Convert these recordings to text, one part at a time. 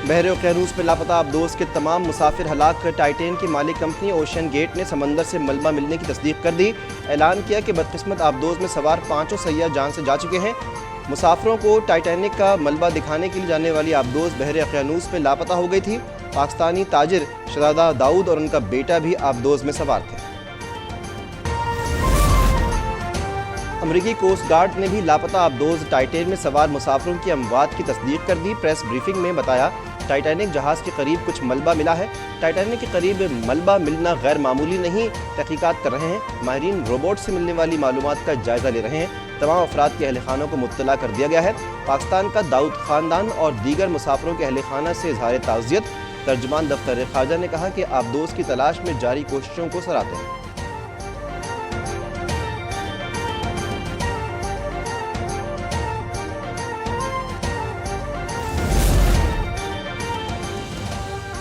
بحر اوقیانوس میں لاپتہ آبدوز کے تمام مسافر ہلاک کر ٹائٹین کی مالک کمپنی اوشین گیٹ نے سمندر سے ملبہ ملنے کی تصدیق کر دی۔ اعلان کیا کہ بدقسمت آبدوز میں سوار 5 سیاح جان سے جا چکے ہیں۔ مسافروں کو ٹائٹینک کا ملبہ دکھانے کے لیے جانے والی آبدوز بحر اوقیانوس میں لاپتہ ہو گئی تھی۔ پاکستانی تاجر شہزادہ داؤد اور ان کا بیٹا بھی آبدوز میں سوار تھے۔ امریکی کوسٹ گارڈ نے بھی لاپتہ آبدوز ٹائٹین میں سوار مسافروں کی اموات کی تصدیق کر دی۔ پریس بریفنگ میں بتایا، ٹائٹینک جہاز کے قریب کچھ ملبہ ملا ہے۔ ٹائٹینک کے قریب ملبہ ملنا غیر معمولی نہیں، تحقیقات کر رہے ہیں۔ ماہرین روبوٹ سے ملنے والی معلومات کا جائزہ لے رہے ہیں۔ تمام افراد کے اہل خانوں کو مطلع کر دیا گیا ہے۔ پاکستان کا داؤد خاندان اور دیگر مسافروں کے اہل خانہ سے اظہار تعزیت۔ ترجمان دفتر خارجہ نے کہا کہ آبدوز کی تلاش میں جاری کوششوں کو سراہتے ہیں۔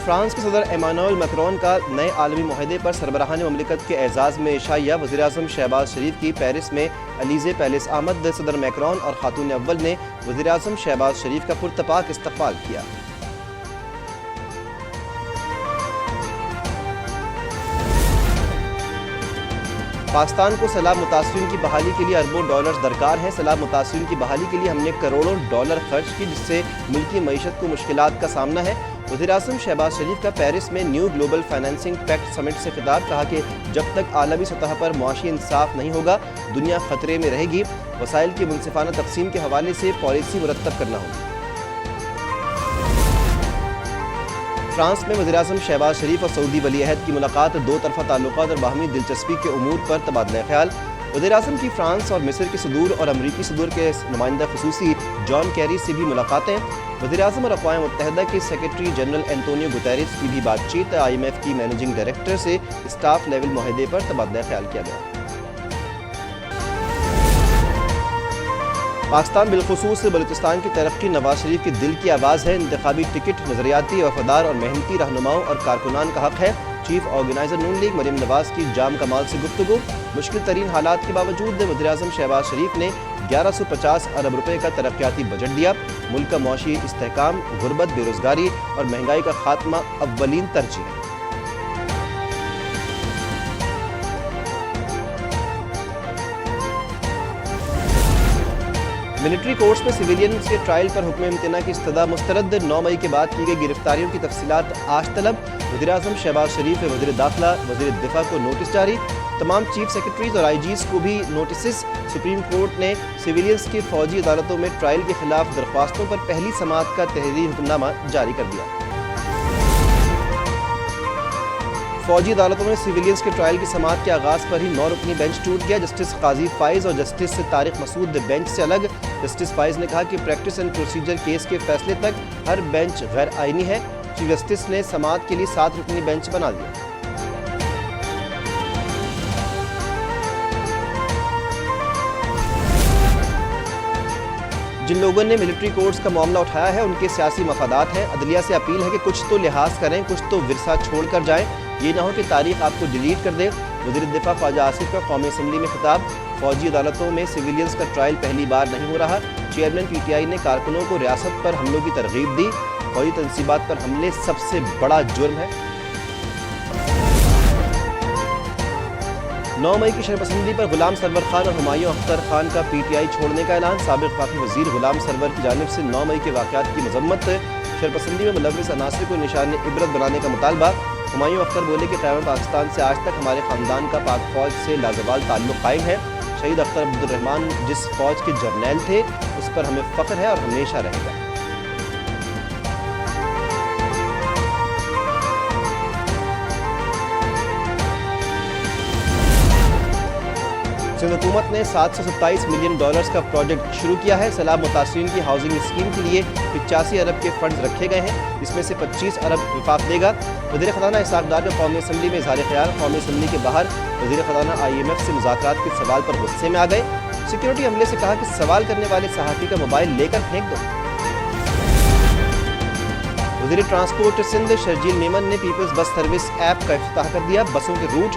فرانس کے صدر ایمانوئل میکرون کا نئے عالمی معاہدے پر سربراہان مملکت کے اعزاز میں عشائیہ وزیراعظم شہباز شریف کی پیرس میں الیزے پیلس آمد۔ صدر میکرون اور خاتون اول نے وزیراعظم شہباز شریف کا پرتپاک استقبال کیا۔ پاکستان کو سیلاب متاثرین کی بحالی کے لیے اربوں ڈالرز درکار ہیں۔ سیلاب متاثرین کی بحالی کے لیے ہم نے کروڑوں ڈالر خرچ کی، جس سے ملکی معیشت کو مشکلات کا سامنا ہے۔ وزیراعظم شہباز شریف کا پیرس میں نیو گلوبل فائنینسنگ پیکٹ سمٹ سے خطاب، کہا کہ جب تک عالمی سطح پر معاشی انصاف نہیں ہوگا دنیا خطرے میں رہے گی۔ وسائل کی منصفانہ تقسیم کے حوالے سے پالیسی مرتب کرنا ہوگی۔ فرانس میں وزیراعظم شہباز شریف اور سعودی ولی عہد کی ملاقات، دو طرفہ تعلقات اور باہمی دلچسپی کے امور پر تبادلہ خیال۔ وزیراعظم کی فرانس اور مصر کے صدور اور امریکی صدور کے نمائندہ خصوصی جان کیری سے بھی ملاقاتیں۔ وزیراعظم اور اقوام متحدہ کے سیکریٹری جنرل انٹونیو گوتیرس کی بھی بات چیت۔ IMF کی مینیجنگ ڈائریکٹر سے اسٹاف لیول معاہدے پر تبادلہ خیال کیا گیا۔ پاکستان بالخصوص بلوچستان کی ترقی نواز شریف کے دل کی آواز ہے۔ انتخابی ٹکٹ نظریاتی، وفادار اور محنتی رہنماؤں اور کارکنان کا حق ہے۔ چیف آرگنائزر نون لیگ مریم نواز کی جام کمال سے گفتگو۔ مشکل ترین حالات کے باوجود وزیراعظم شہباز شریف نے 1150 ارب روپے کا ترقیاتی بجٹ دیا۔ ملک کا معاشی استحکام، غربت، بے روزگاری اور مہنگائی کا خاتمہ اولین ترجیح ہے۔ ملٹری کورٹس میں سویلینز کے ٹرائل پر حکم امتناع کی استدعا مسترد۔ 9 مئی کے بعد کی گئی گرفتاریوں کی تفصیلات آج طلب۔ وزیراعظم شہباز شریف، وزیر داخلہ، وزیر دفاع کو نوٹس جاری۔ تمام چیف سیکرٹریز اور IGs کو بھی نوٹسز۔ سپریم کورٹ نے سویلینز کی فوجی عدالتوں میں ٹرائل کے خلاف درخواستوں پر پہلی سماعت کا تحریری حکم نامہ جاری کر دیا۔ فوجی عدالتوں میں سویلینز کے ٹرائل کی سماعت کے آغاز پر ہی 9 رکنی بینچ ٹوٹ گیا۔ جسٹس قاضی فائز اور جسٹس طارق مسعود بینچ سے الگ۔ جسٹس فائز نے کہا کہ پریکٹس اینڈ پروسیجر کیس کے فیصلے تک ہر بینچ غیر آئینی ہے۔ چیف جسٹس نے سماعت کے لیے 7 رکنی بینچ بنا دیا۔ جن لوگوں نے ملٹری کورٹس کا معاملہ اٹھایا ہے ان کے سیاسی مفادات ہیں۔ عدلیہ سے اپیل ہے کہ کچھ تو لحاظ کریں، کچھ تو ورثہ چھوڑ کر جائیں، یہ نہ ہو کہ تاریخ آپ کو ڈیلیٹ کر دے۔ وزیر دفاع خواجہ آصف کا قومی اسمبلی میں خطاب۔ فوجی عدالتوں میں سویلینز کا ٹرائل پہلی بار نہیں ہو رہا۔ چیئرمین PTI نے کارکنوں کو ریاست پر حملوں کی ترغیب دی۔ فوجی تنصیبات پر حملے سب سے بڑا جرم ہے۔ 9 مئی کی شرپسندی پر غلام سرور خان اور ہمایوں اختر خان کا PTI چھوڑنے کا اعلان۔ سابق وفاقی وزیر غلام سرور کی جانب سے 9 مئی کے واقعات کی مذمت۔ شرپسندی میں ملوث عناصر کو نشان عبرت بنانے کا مطالبہ۔ ہمایوں اختر بولے کہ قیام پاکستان سے آج تک ہمارے خاندان کا پاک فوج سے لازوال تعلق قائم ہے۔ شہید اختر عبدالرحمان جس فوج کے جرنیل تھے اس پر ہمیں فخر ہے اور ہمیشہ رہے گا۔ سندھ حکومت نے $727 ملین کا پروجیکٹ شروع کیا ہے۔ سیلاب متاثرین کی ہاؤسنگ اسکیم کے لیے 85 ارب کے فنڈز رکھے گئے ہیں، اس میں سے 25 ارب وفاق دے گا۔ وزیر خزانہ اسحاق ڈار کا قومی اسمبلی میں اظہار خیال۔ قومی اسمبلی کے باہر وزیر خزانہ IMF سے مذاکرات کے سوال پر غصے میں آ گئے۔ سیکیورٹی عملے سے کہا کہ سوال کرنے والے صحافی کا موبائل لے کر پھینک دو۔ وزیر ٹرانسپورٹ سندھ شرجیل میمن نے پیپلز بس سروس ایپ کا افتتاح کر دیا۔ بسوں کے روٹ